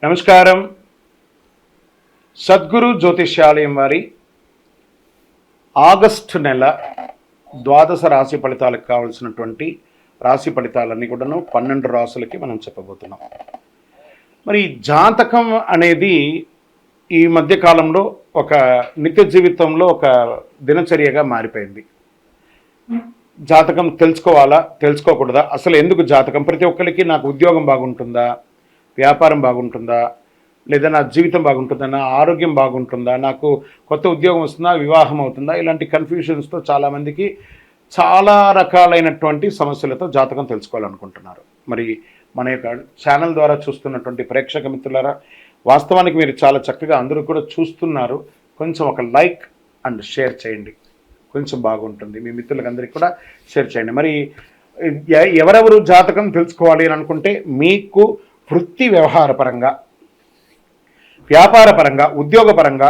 నమస్కారం. సద్గురు జ్యోతిష్యాలయం వారి ఆగస్టు నెల ద్వాదశ రాశి ఫలితాలకు కావాల్సినటువంటి రాశి ఫలితాలన్నీ కూడాను 12 రాశులకి మనం చెప్పబోతున్నాం. మరి జాతకం అనేది ఈ మధ్య కాలంలో ఒక నిత్య జీవితంలో ఒక దినచర్యగా మారిపోయింది. జాతకం తెలుసుకోవాలా, తెలుసుకోకూడదా, అసలు ఎందుకు జాతకం? ప్రతి ఒక్కరికి నాకు ఉద్యోగం బాగుంటుందా, వ్యాపారం బాగుంటుందా, లేదా నా జీవితం బాగుంటుందా, నా ఆరోగ్యం బాగుంటుందా, నాకు కొత్త ఉద్యోగం వస్తుందా, వివాహం అవుతుందా, ఇలాంటి కన్ఫ్యూషన్స్తో చాలామందికి చాలా రకాలైనటువంటి సమస్యలతో జాతకం తెలుసుకోవాలనుకుంటున్నారు. మరి మన యొక్క ఛానల్ ద్వారా చూస్తున్నటువంటి ప్రేక్షక మిత్రులారా, వాస్తవానికి మీరు చాలా చక్కగా అందరూ కూడా చూస్తున్నారు. కొంచెం ఒక లైక్ అండ్ షేర్ చేయండి, కొంచెం బాగుంటుంది. మీ మిత్రులందరికీ కూడా షేర్ చేయండి. మరి ఎవరెవరు జాతకం తెలుసుకోవాలి అని అనుకుంటే, మీకు వృత్తి వ్యవహారపరంగా, వ్యాపారపరంగా, ఉద్యోగపరంగా,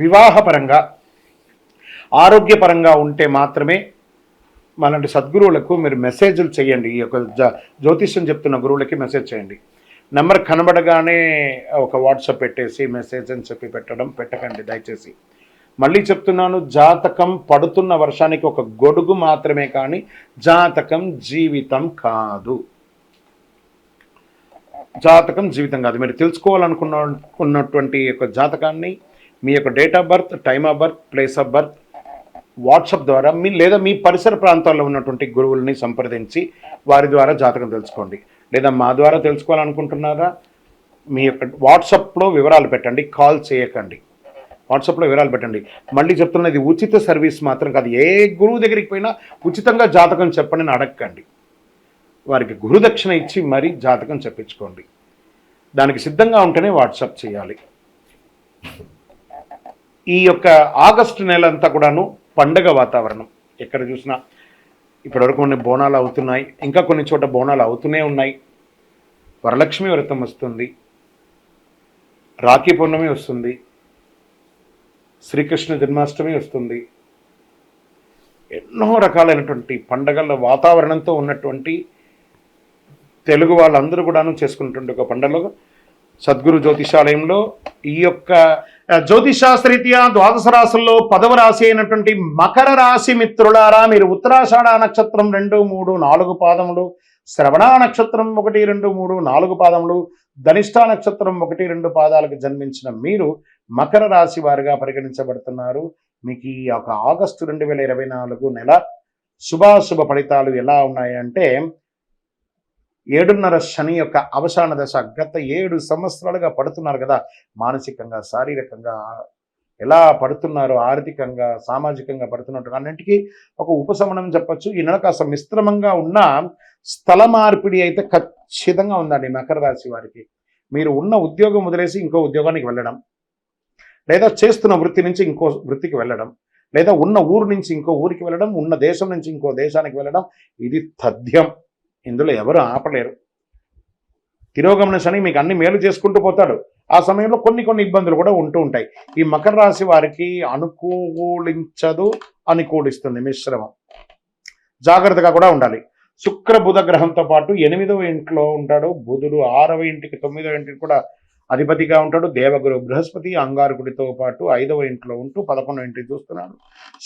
వివాహపరంగా, ఆరోగ్యపరంగా ఉంటే మాత్రమే మనలాంటి సద్గురువులకు మీరు మెసేజ్లు చేయండి. ఈ యొక్క జ్యోతిష్యం చెప్తున్న గురువులకి మెసేజ్ చేయండి. నెంబర్ కనబడగానే ఒక వాట్సాప్ పెట్టేసి మెసేజ్ అని చెప్పి పెట్టకండి దయచేసి. మళ్ళీ చెప్తున్నాను, జాతకం పడుతున్న వర్షానికి ఒక గొడుగు మాత్రమే, కానీ జాతకం జీవితం కాదు. జాతకం జీవితం కాదు. మీరు తెలుసుకోవాలనుకున్నటువంటి యొక్క జాతకాన్ని మీ యొక్క date of birth, time of birth, place of birth WhatsApp ద్వారా లేదా మీ పరిసర ప్రాంతాల్లో ఉన్నటువంటి గురువుల్ని సంప్రదించి వారి ద్వారా జాతకం తెలుసుకోండి. లేదా మా ద్వారా తెలుసుకోవాలనుకుంటున్నారా, మీ యొక్క వాట్సాప్లో వివరాలు పెట్టండి, కాల్ చేయకండి. వాట్సాప్లో వివరాలు పెట్టండి. మళ్ళీ చెప్తున్నది ఉచిత సర్వీస్ మాత్రం కాదు. ఏ గురువు దగ్గరికి పోయినా ఉచితంగా జాతకం చెప్పండి అని అడగండి. వారికి గురుదక్షిణ ఇచ్చి మరీ జాతకం చెప్పించుకోండి. దానికి సిద్ధంగా ఉంటేనే వాట్సాప్ చేయాలి. ఈ యొక్క ఆగస్టు నెల అంతా కూడాను పండగ వాతావరణం. ఎక్కడ చూసినా ఇప్పటివరకు కొన్ని బోనాలు అవుతున్నాయి, ఇంకా కొన్ని చోట బోనాలు అవుతూనే ఉన్నాయి. వరలక్ష్మి వ్రతం వస్తుంది, రాఖీ పౌర్ణమి వస్తుంది, శ్రీకృష్ణ జన్మాష్టమి వస్తుంది. ఎన్నో రకాలైనటువంటి పండగల వాతావరణంతో ఉన్నటువంటి తెలుగు వాళ్ళందరూ కూడాను చేసుకున్నటువంటి ఒక పండుగ సద్గురు జ్యోతిషాలయంలో ఈ యొక్క జ్యోతిషాస్త్రరీత్యా ద్వాదశ రాశుల్లో 10వ రాశి అయినటువంటి మకర రాశి మిత్రులారా, మీరు ఉత్తరాషాఢ నక్షత్రం 2, 3, 4 పాదములు, శ్రవణ నక్షత్రం 1, 2, 3, 4 పాదములు, ధనిష్ఠ నక్షత్రం 1, 2 పాదాలకు జన్మించిన మీరు మకర రాశి వారిగా పరిగణించబడుతున్నారు. మీకు ఈ యొక్క ఆగస్టు 2024 నెల శుభాశుభ ఫలితాలు ఎలా ఉన్నాయంటే, 7.5 శని యొక్క అవసాన దశ. గత 7 సంవత్సరాలుగా పడుతున్నారు కదా, మానసికంగా, శారీరకంగా ఎలా పడుతున్నారో, ఆర్థికంగా, సామాజికంగా పడుతున్నట్టు అన్నింటికీ ఒక ఉపశమనం చెప్పచ్చు. ఈ నెల కాస్త మిశ్రమంగా ఉన్న స్థల మార్పిడి అయితే ఖచ్చితంగా ఉందండి మకర రాశి వారికి. మీరు ఉన్న ఉద్యోగం వదిలేసి ఇంకో ఉద్యోగానికి వెళ్ళడం, లేదా చేస్తున్న వృత్తి నుంచి ఇంకో వృత్తికి వెళ్ళడం, లేదా ఉన్న ఊరు నుంచి ఇంకో ఊరికి వెళ్ళడం, ఉన్న దేశం నుంచి ఇంకో దేశానికి వెళ్ళడం, ఇది తథ్యం. ఇందులో ఎవరు ఆపలేరు. తిరోగమన శని మీకు అన్ని మేలు చేసుకుంటూ పోతాడు. ఆ సమయంలో కొన్ని ఇబ్బందులు కూడా ఉంటూ ఉంటాయి. ఈ మకర రాశి వారికి అనుకూలించదు, అనుకూలిస్తుంది మిశ్రమం. జాగ్రత్తగా కూడా ఉండాలి. శుక్ర బుధ గ్రహంతో పాటు 8వ ఇంట్లో ఉంటాడు బుధుడు, 6వ ఇంటికి 9వ ఇంటికి కూడా అధిపతిగా ఉంటాడు. దేవగురు బృహస్పతి అంగారకుడితో పాటు 5వ ఇంట్లో ఉంటూ 11వ ఇంటికి చూస్తున్నాడు.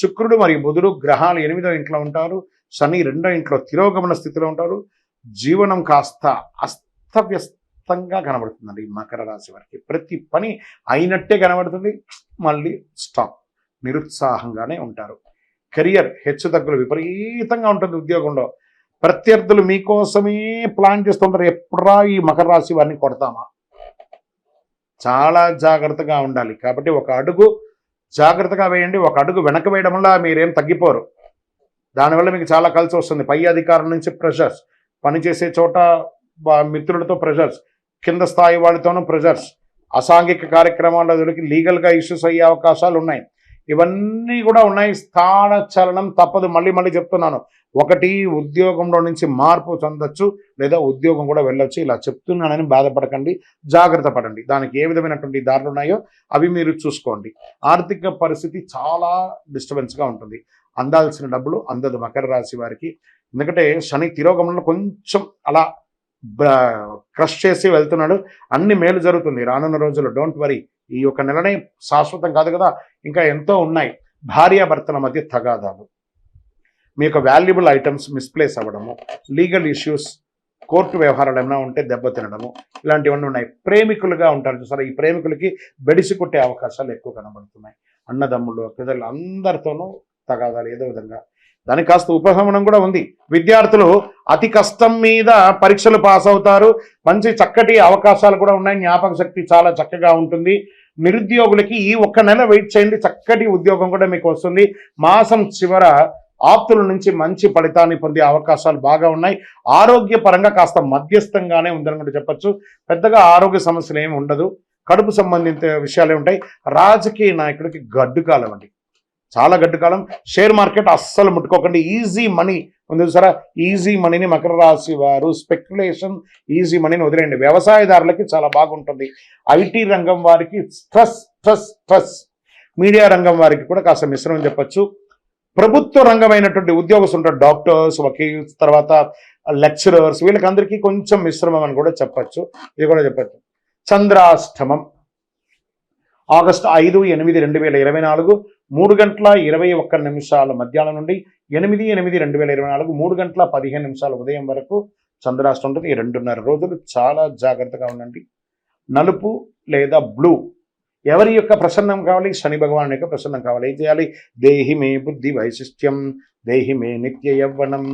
శుక్రుడు మరియు బుధుడు గ్రహాలు 8వ ఇంట్లో ఉంటారు. శని 2వ ఇంట్లో తిరోగమన స్థితిలో ఉంటారు. జీవనం కాస్త అస్తవ్యస్తంగా కనబడుతుందండి ఈ మకర రాశి వారికి. ప్రతి పని అయినట్టే కనబడుతుంది, మళ్ళీ స్టాప్, నిరుత్సాహంగానే ఉంటారు. కెరియర్ హెచ్చుతగ్గులు విపరీతంగా ఉంటుంది. ఉద్యోగంలో ప్రత్యర్థులు మీకోసమే ప్లాన్ చేస్తుంటారు, ఎప్పుడా ఈ మకర రాశి వారిని కొడతామా. చాలా జాగ్రత్తగా ఉండాలి. కాబట్టి ఒక అడుగు జాగ్రత్తగా వేయండి. ఒక అడుగు వెనక వేయడం వల్ల మీరేం తగ్గిపోరు. దానివల్ల మీకు చాలా కలిసి వస్తుంది. పై అధికారుల నుంచి ప్రెషర్స్, పనిచేసే చోట మిత్రులతో ప్రెషర్స్, కింద స్థాయి వాళ్ళతోనూ ప్రెషర్స్, అసాంఘిక కార్యక్రమాల్లో దొరికి లీగల్గా ఇష్యూస్ అయ్యే అవకాశాలు ఉన్నాయి. ఇవన్నీ కూడా ఉన్నాయి. స్థాన చలనం తప్పదు. మళ్ళీ చెప్తున్నాను, ఒకటి ఉద్యోగంలో నుంచి మార్పు చెందొచ్చు, లేదా ఉద్యోగం కూడా వెళ్ళొచ్చు. ఇలా చెప్తున్నానని బాధపడకండి, జాగ్రత్త పడండి. దానికి ఏ విధమైనటువంటి దారులు ఉన్నాయో అవి మీరు చూసుకోండి. ఆర్థిక పరిస్థితి చాలా డిస్టర్బెన్స్గా ఉంటుంది. అందాల్సిన డబ్బులు అందదు మకర రాశి వారికి. ఎందుకంటే శని తిరోగమనంలో కొంచెం అలా క్రష్ చేసి వెళ్తున్నాడు. అన్ని మేలు జరుగుతుంది రానున్న రోజుల్లో, డోంట్ వరీ. ఈ ఒక నెలనే శాశ్వతం కాదు కదా, ఇంకా ఎంతో ఉన్నాయి. భార్యాభర్తల మధ్య తగాదాలు, మీ యొక్క వాల్యుబుల్ ఐటమ్స్ మిస్ప్లేస్ అవ్వడము, లీగల్ ఇష్యూస్, కోర్టు వ్యవహారాలు ఏమైనా ఉంటే దెబ్బతినడము, ఇలాంటివన్నీ ఉన్నాయి. ప్రేమికులుగా ఉంటారు చూసారా, ఈ ప్రేమికులకి బెడిసి కొట్టే అవకాశాలు ఎక్కువ కనబడుతున్నాయి. అన్నదమ్ముళ్ళు, పిల్లలు అందరితోనూ తగాదాలు ఏదో విధంగా. దానికి కాస్త ఉపశమనం కూడా ఉంది. విద్యార్థులు అతి కష్టం మీద పరీక్షలు పాస్ అవుతారు. మంచి చక్కటి అవకాశాలు కూడా ఉన్నాయి. జ్ఞాపక శక్తి చాలా చక్కగా ఉంటుంది. నిరుద్యోగులకి ఈ ఒక్క నెల వెయిట్ చేయండి, చక్కటి ఉద్యోగం కూడా మీకు వస్తుంది. మాసం చివర ఆప్తుల నుంచి మంచి ఫలితాన్ని పొందే అవకాశాలు బాగా ఉన్నాయి. ఆరోగ్యపరంగా కాస్త మధ్యస్థంగానే ఉందని కూడా చెప్పచ్చు. పెద్దగా ఆరోగ్య సమస్యలు ఏమి ఉండదు. కడుపు సంబంధిత విషయాలే ఉంటాయి. రాజకీయ నాయకుడికి గడ్డు కాలం అండి, చాలా గడ్డు కాలం. షేర్ మార్కెట్ అస్సలు ముట్టుకోకండి. ఈజీ మనీ ఉంది చూసారా, ఈజీ మనీని మకర రాశి వారు, స్పెక్యులేషన్, ఈజీ మనీని వదిలేయండి. వ్యవసాయదారులకి చాలా బాగుంటుంది. ఐటీ రంగం వారికి స్ట్రెస్ స్ట్రెస్ స్ట్రెస్. మీడియా రంగం వారికి కూడా కాస్త మిశ్రమం చెప్పచ్చు. ప్రభుత్వ రంగమైనటువంటి ఉద్యోగస్తులు ఉంటారు, డాక్టర్స్, వకీల్స్, తర్వాత లెక్చరర్స్, వీళ్ళకందరికీ కొంచెం మిశ్రమం అని కూడా చెప్పచ్చు. ఇది కూడా చెప్పచ్చు. చంద్రాష్టమం ఆగస్టు 5/8/2024 3:21 మధ్యాహ్నం నుండి 8/8/2024 3:15 ఉదయం వరకు చంద్రాష్టం ఉంటుంది. ఈ 2.5 రోజులు చాలా జాగ్రత్తగా ఉండండి. నలుపు లేదా బ్లూ, ఎవరి యొక్క ప్రసన్నం కావాలి? శని భగవాన్ యొక్క ప్రసన్నం కావాలి. ఏం చేయాలి? దేహి మే బుద్ధి వైశిష్ట్యం, దేహి మే నిత్య యవ్వనం,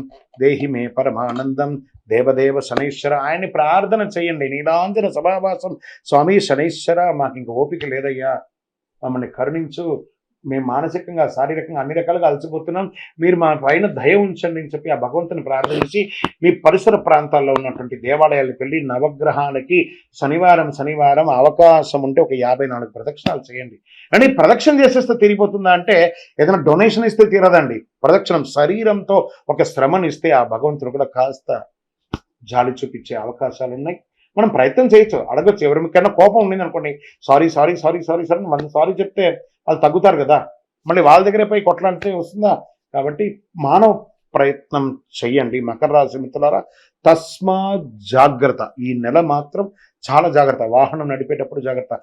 దేహి మే పరమానందం, దేవదేవ శనైశ్వర, ఆయన్ని ప్రార్థన చేయండి. నీలాంజన సభావాసం, స్వామి శనైశ్వర, మాకు ఇంక ఓపిక లేదయ్యా, మమ్మల్ని కరుణించు, మేము మానసికంగా శారీరకంగా అన్ని రకాలుగా అలసిపోతున్నాం, మీరు మా పైన దయ ఉంచండి అని చెప్పి ఆ భగవంతుని ప్రార్థించి మీ పరిసర ప్రాంతాల్లో ఉన్నటువంటి దేవాలయాలకు వెళ్ళి నవగ్రహాలకి శనివారం అవకాశం ఉంటే ఒక 54 ప్రదక్షిణాలు చేయండి. అంటే ప్రదక్షిణ చేసేస్తే తీరిపోతుందా అంటే, ఏదైనా డొనేషన్ ఇస్తే తీరదండి. ప్రదక్షిణం శరీరంతో ఒక శ్రమను ఇస్తే ఆ భగవంతుడు కూడా కాస్త జాలి చూపించే అవకాశాలు ఉన్నాయి. మనం ప్రయత్నం చేయొచ్చు, అడగచ్చు. ఎవరికైనా కోపం ఉండింది అనుకోండి, sorry sorry sorry sorry sorry మనం సారీ చెప్తే వాళ్ళు తగ్గుతారు కదా, మళ్ళీ వాళ్ళ దగ్గర పోయి కొట్లాడితే వస్తుందా? కాబట్టి మానవ ప్రయత్నం చెయ్యండి. మకర రాశి మిత్రులారా, తస్మా జాగ్రత్త. ఈ నెల మాత్రం చాలా జాగ్రత్త. వాహనం నడిపేటప్పుడు జాగ్రత్త.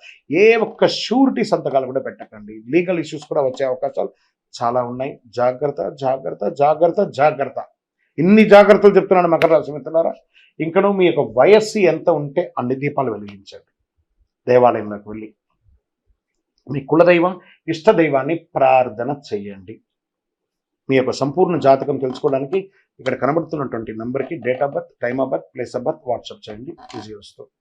ఏ ఒక్క షూరిటీ సంతకాలు కూడా పెట్టకండి. లీగల్ ఇష్యూస్ కూడా వచ్చే అవకాశాలు చాలా ఉన్నాయి. జాగ్రత్త జాగ్రత్త జాగ్రత్త జాగ్రత్త. ఇన్ని జాగ్రత్తలు చెప్తున్నాను మకర రాశి మిత్రులారా. ఇంకనూ మీ యొక్క వయస్సు ఎంత ఉంటే అన్ని దీపాలు వెలిగించండి. దేవాలయంలోకి వెళ్ళి మీ కులదైవం, ఇష్టదైవాన్ని ప్రార్థన చేయండి. మీ యొక్క సంపూర్ణ జాతకం తెలుసుకోవడానికి ఇక్కడ కనబడుతున్నటువంటి నంబర్కి date of birth, time of birth, place of birth WhatsApp చేయండి. ఈజీ వస్తుంది.